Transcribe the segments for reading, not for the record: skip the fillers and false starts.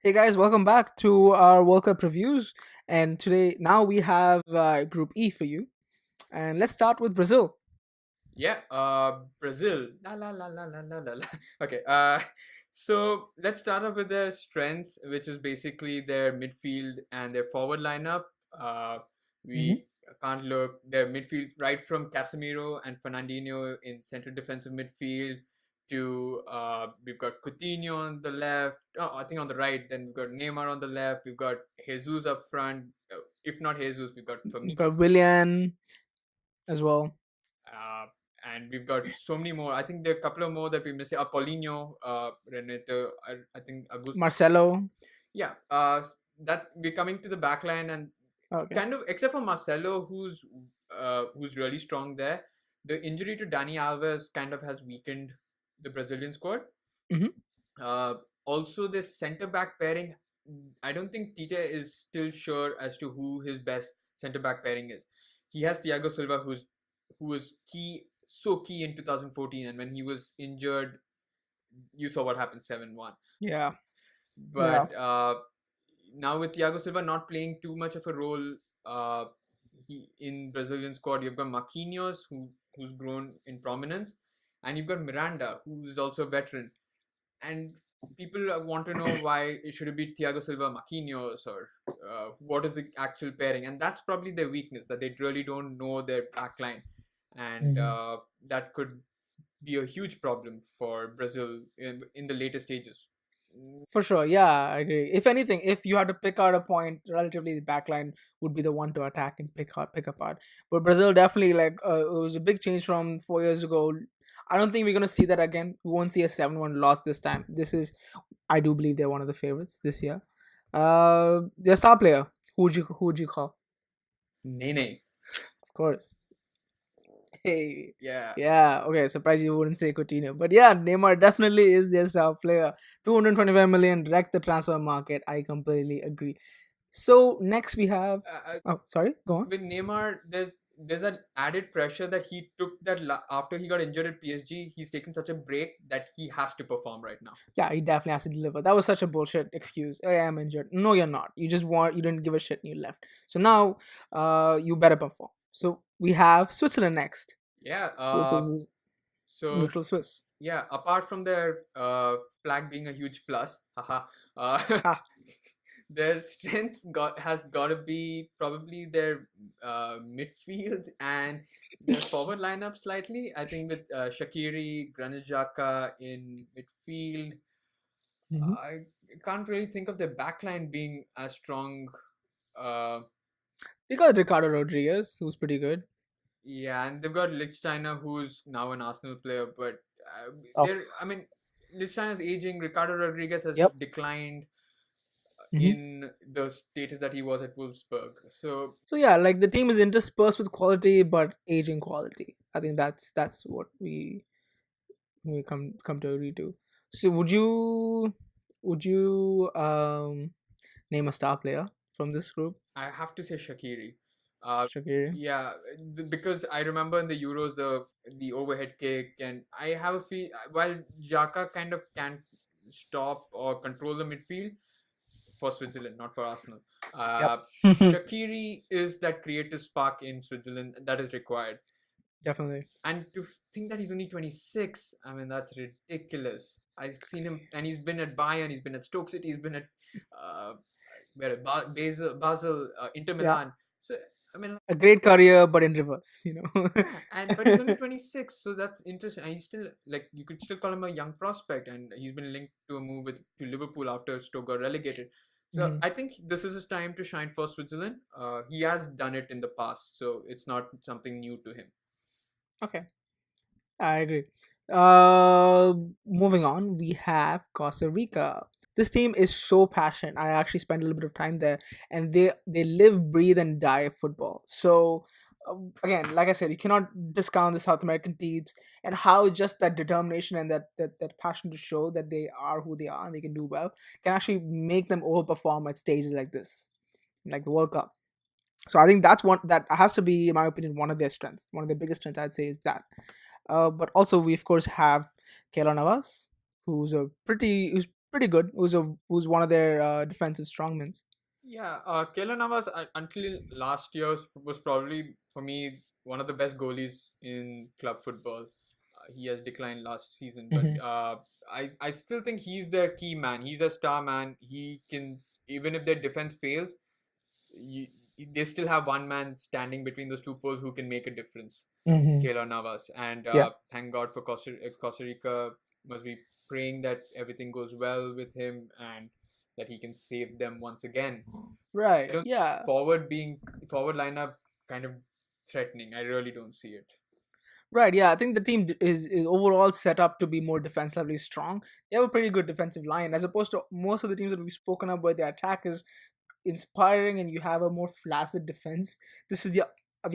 Hey guys, welcome back to our World Cup reviews. And today, now we have Group E for you. And let's start with Brazil. Yeah, Brazil. La la la la la la la. la. Okay, so let's start off with their strengths, which is basically their midfield and their forward lineup. Uh, Hmm. we can't look their midfield right from Casemiro and Fernandinho in central defensive midfield to we've got Coutinho on the left. Oh, I think on the right. Then we've got Neymar on the left. We've got Jesus up front. If not Jesus, we've got We've Firmino. got Willian as well. Uh, and we've got so many more. I think there are a couple of more that we missing. Paulinho, Renato, I think Agus. Marcelo. Yeah, that we're coming to the back line and Okay. kind of except for Marcelo, who's really strong there. The injury to Dani Alves kind of has weakened the Brazilian squad. Hmm. Uh, Also, this centre back pairing, I don't think Tite is still sure as to who his best centre back pairing is. He has Thiago Silva, who was so key in 2014, and when he was injured, you saw what happened 7-1. Yeah. Yeah. But now with Thiago Silva not playing too much of a role, uh, he in Brazilian squad, you've got Marquinhos, who's grown in prominence, and you've got Miranda, who's also a veteran, and people want to know why it should it be Thiago Silva, Marquinhos, or what is the actual pairing, and that's probably their weakness that they really don't know their backline, and Mhm. that could be a huge problem for Brazil in the later stages. For sure. Yeah, I agree. If anything, if you had to pick out a point, relatively the backline would be the one to attack and pick apart. But Brazil definitely it was a big change from 4 years ago. I don't think we're gonna see that again. We won't see a 7-1 loss this time. This is I do believe they're one of the favorites this year. Their star player. Who would you call? Nene, Of course. Hey. yeah. Yeah. Okay. Surprised you wouldn't say Coutinho, but yeah, Neymar definitely is their star player. 225 million wrecked the transfer market. I completely agree. So next we have. Uh, Oh, sorry. Go on. with Neymar, there's an added pressure that he took after he got injured at PSG. He's taken such a break that he has to perform right now. Yeah, he definitely has to deliver. That was such a bullshit excuse. Oh, yeah, I'm injured. No, you're not. You didn't give a shit and you left. So now, you better perform. So we have Switzerland next, Yeah. which is So neutral Swiss. yeah, apart from their flag being a huge plus, haha, uh, Ha. their strengths has got to be probably their midfield and their forward lineup slightly. I think with Shaqiri, Granit Xhaka in midfield, Mhm. I can't really think of their backline being as strong. Uh, They got Ricardo Rodriguez, who's pretty good. yeah, and they've got Lichtsteiner, who's now an Arsenal player, but Oh. I mean, Lichtsteiner's aging. Ricardo Rodriguez has Yep. declined Hmm. in the status that he was at Wolfsburg. So So yeah, like the team is interspersed with quality, but aging quality. I think that's what we come to agree to. So would you name a star player from this group? I have to say Shakiri. Uh, Shakiri. yeah, because I remember in the Euros the overhead kick, and I have a feel while Xhaka kind of can't stop or control the midfield for Switzerland, not for Arsenal. Yep. Shakiri is that creative spark in Switzerland that is required. Definitely. And to think that he's only 26, I mean, that's ridiculous. I've seen him, and he's been at Bayern, he's been at Stoke City, he's been at uh, Basel, Inter Yeah. Milan. So, I mean, A great career, but in reverse. yeah, and but he's only 26, so that's interesting. And he's still like you could still call him a young prospect, and he's been linked to a move to Liverpool after Stoke got relegated. So Mhm. I think this is his time to shine for Switzerland. He has done it in the past, so it's not something new to him. Okay, I agree. Moving on, we have Costa Rica. This team is so passionate. I actually spent a little bit of time there, and they live, breathe, and die football. So again, like I said, you cannot discount the South American teams and how just that determination and that passion to show that they are who they are and they can do well can actually make them overperform at stages like this, like the World Cup. So I think that's one that has to be, in my opinion, one of their strengths. One of their biggest strengths, I'd say, is that. But also, we of course have Keylor Navas, who's pretty good. Who's one of their defensive strongmen. Yeah, Keylor Navas until last year was probably for me one of the best goalies in club football. He has declined last season, but Hmm. I still think he's their key man. He's a star man. He can, even if their defense fails, you, they still have one man standing between those two poles who can make a difference. Hmm. Keylor Navas, and Yeah. thank God for Costa Rica. Must be praying that everything goes well with him and that he can save them once again. I Right. don't Yeah. forward lineup kind of threatening. I really don't see it. Right. Yeah. I think the team is overall set up to be more defensively strong. They have a pretty good defensive line as opposed to most of the teams that we've spoken of, where the attack is inspiring and you have a more flaccid defense. This is the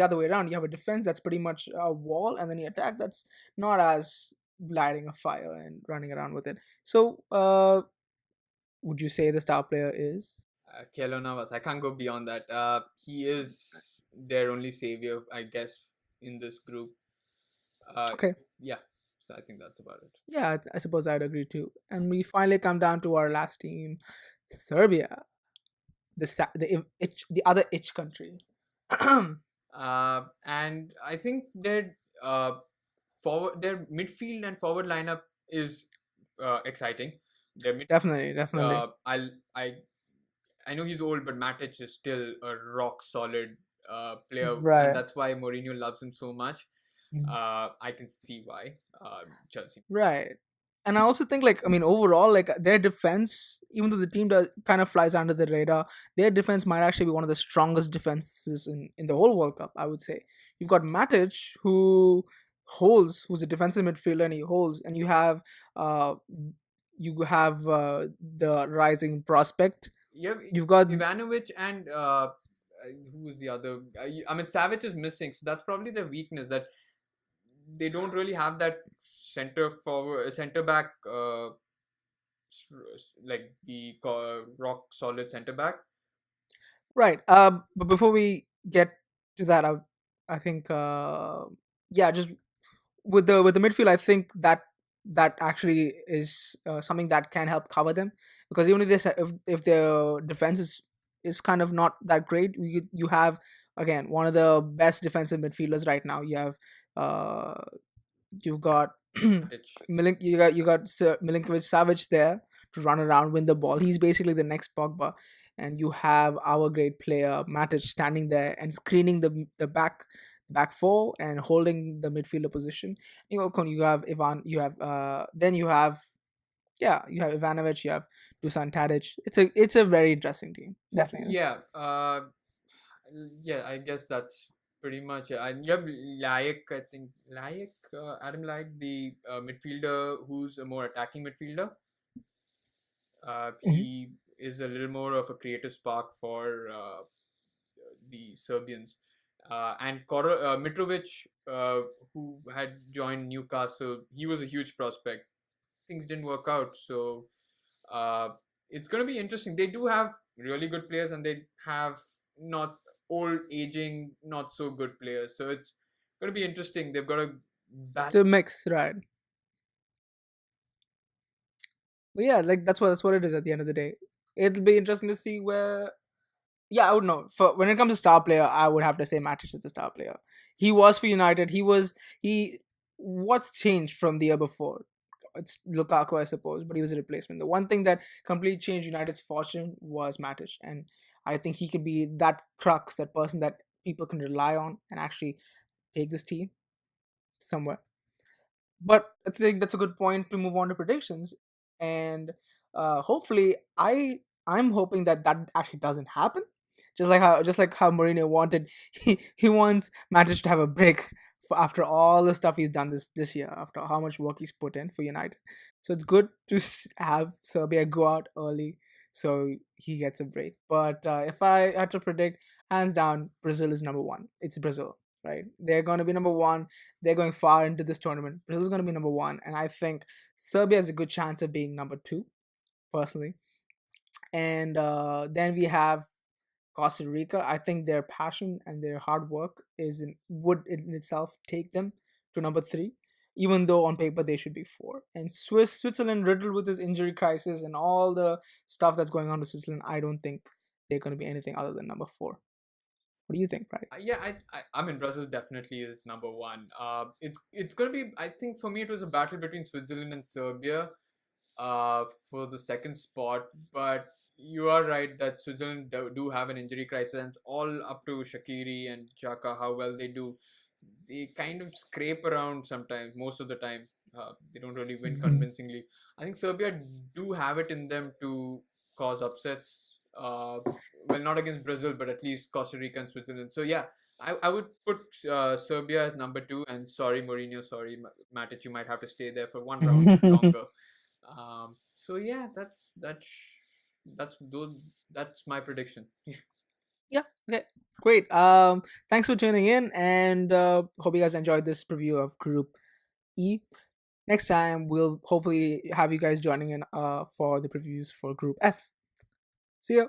other way around. You have a defense that's pretty much a wall, and then you attack that's not as lighting a fire and running around with it. So, would you say the star player is? Keylor Navas, I can't go beyond that. He is their only savior, I guess, in this group. Uh, Okay. yeah, so I think that's about it. Yeah, I suppose I'd agree too. And we finally come down to our last team, Serbia, the other itch country. And I think their midfield and forward lineup is exciting. Their mid, Definitely, definitely. I know he's old, but Matic is still a rock solid player, and Right. that's why Mourinho loves him so much. I can see why Chelsea. Right. And I also think, like, I mean, overall, like, their defense, even though the team does kind of flies under the radar, their defense might actually be one of the strongest defenses in the whole World Cup, I would say. You've got Matic, who's a defensive midfielder, and he holds, and uh, you have the rising prospect. You have You've got Ivanovic and who was the other? I mean, Savage is missing, so that's probably their weakness. That they don't really have that center back, like the rock solid center back. right. But before we get to that, I think, yeah, just with the midfield, I think that actually is something that can help cover them, because even if if their defense is kind of not that great, you have again one of the best defensive midfielders right now. Uh you've got Matic. Milinkovic Savic there to run around, win the ball. He's basically the next Pogba, and you have our great player Matic standing there and screening the back four and holding the midfielder position. You have Ivan. You have then you have yeah, you have Ivanovic. You have Dusan Tadic. It's a very interesting team. Definitely. Yeah, yeah. I guess that's pretty much it. And you have Laik, I think Adam Laik, the midfielder who's a more attacking midfielder. Mhm. He is a little more of a creative spark for the Serbians. And Mitrovic, who had joined Newcastle, he was a huge prospect. Things didn't work out, so uh, it's going to be interesting. They do have really good players, and they have not old, aging, not so good players. So it's going to be interesting. They've got a It's a mix, right? But yeah, like that's what it is at the end of the day. It'll be interesting to see where. Yeah, I would know. For when it comes to star player, I would have to say Matic is the star player. He was for United. He. What's changed from the year before? It's Lukaku, I suppose, but he was a replacement. The one thing that completely changed United's fortune was Matic, and I think he could be that crux, that person that people can rely on and actually take this team somewhere. But I think that's a good point to move on to predictions, and hopefully, I'm hoping that that actually doesn't happen. Just like how Mourinho wanted, he wants Matic to have a break after all the stuff he's done this year, after how much work he's put in for United. So it's good to have Serbia go out early so he gets a break. But if I had to predict, hands down, Brazil is number one. It's Brazil, right? They're going to be number one. They're going far into this tournament. Brazil's going to be number one, and I think Serbia has a good chance of being number two, personally. And then we have Costa Rica. I think their passion and their hard work would in itself take them to number three. even though on paper they should be four. And Switzerland, riddled with this injury crisis and all the stuff that's going on with Switzerland, I don't think they're going to be anything other than number four. What do you think, right? Yeah, I mean Brazil definitely is number one. It's gonna be. I think for me it was a battle between Switzerland and Serbia, for the second spot. But you are right that Switzerland do have an injury crisis, and it's all up to Shaqiri and Xhaka how well they do. They kind of scrape around sometimes. Most of the time, they don't really win convincingly. I think Serbia do have it in them to cause upsets. Well, not against Brazil, but at least Costa Rica and Switzerland. So yeah, I would put Serbia as number two. And sorry, Mourinho, sorry, Matic, you might have to stay there for one round longer. So yeah, that's my prediction. Yeah. Okay. Great. Thanks for tuning in, and hope you guys enjoyed this preview of Group E. Next time, we'll hopefully have you guys joining in for the previews for Group F. See ya.